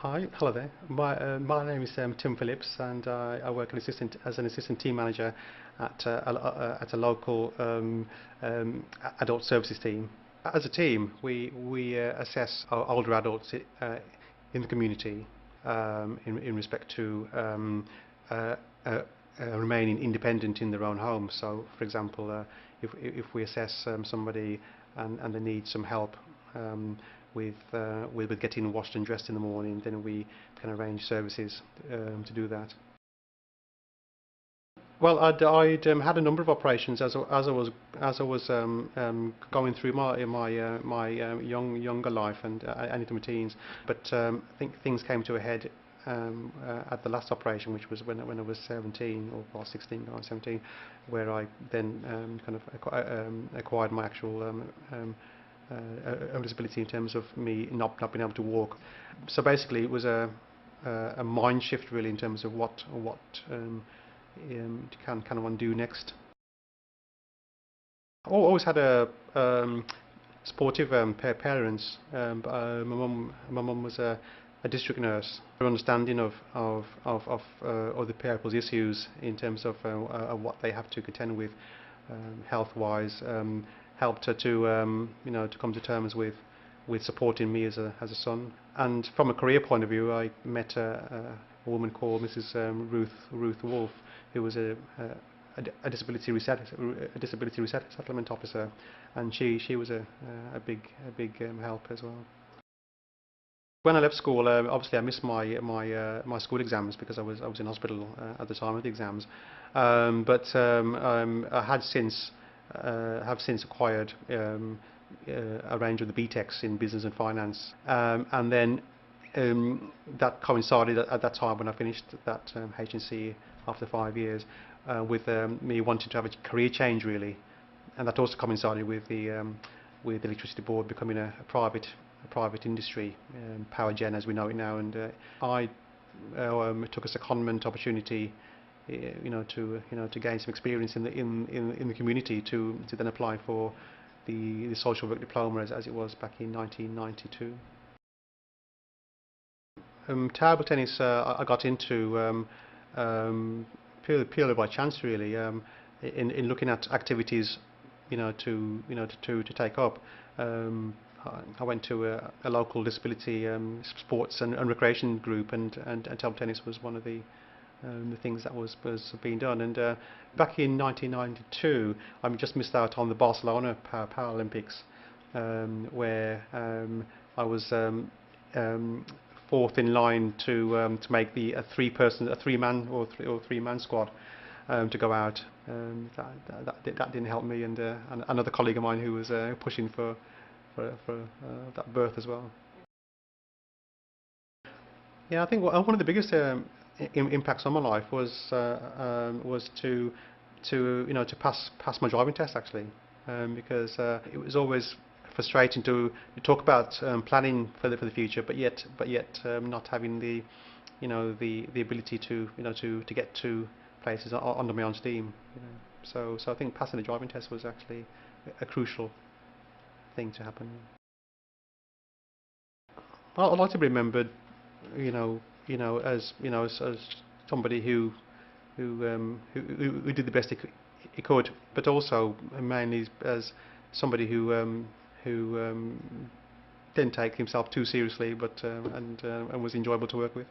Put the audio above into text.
Hi, hello there. My name is Tim Phillips, and I work as an assistant team manager at a local adult services team. As a team, we assess our older adults in the community in respect to uh, uh, remaining independent in their own home. So, for example, if we assess somebody and they need some help with getting washed and dressed in the morning, then we can arrange services to do that. Well, I'd had a number of operations as I was going through my younger life and into my teens, but I think things came to a head at the last operation, which was when I was 17 or 16 or 17, where I then kind of acquired my actual disability in terms of me not being able to walk. So basically, it was a mind shift really in terms of what can one do next. I always had a supportive parents. My mum was a district nurse. Her understanding of other people's issues in terms of what they have to contend with health-wise helped her to to come to terms with supporting me as a son. And from a career point of view, I met a woman called Mrs. Ruth Wolf, who was a disability resettlement officer, and she was a big help as well. When I left school, obviously I missed my school exams because I was in hospital at the time of the exams, but I had since have since acquired a range of the BTECs in business and finance, and then that coincided at that time when I finished that HNC after 5 years with me wanting to have a career change really, and that also coincided with the electricity board becoming a private industry, power gen as we know it now, and I took a secondment opportunity, to gain some experience in the community to then apply for the social work diploma as it was back in 1992. Table tennis I got into purely by chance really, in looking at activities to take up. I went to a local disability sports and recreation group, and table tennis was one of the things that was being done. And back in 1992, I just missed out on the Barcelona Paralympics, where I was fourth in line to make a three man squad to go out. That didn't help me, and another colleague of mine who was pushing for that berth as well. Yeah, I think one of the biggest impacts on my life was to pass my driving test actually, because it was always frustrating to talk about planning for the future, but yet not having the ability to get to places under my own steam. So I think passing the driving test was actually a crucial thing to happen. I'd like to be remembered, as somebody who did the best he could, but also mainly as somebody who didn't take himself too seriously, but and was enjoyable to work with.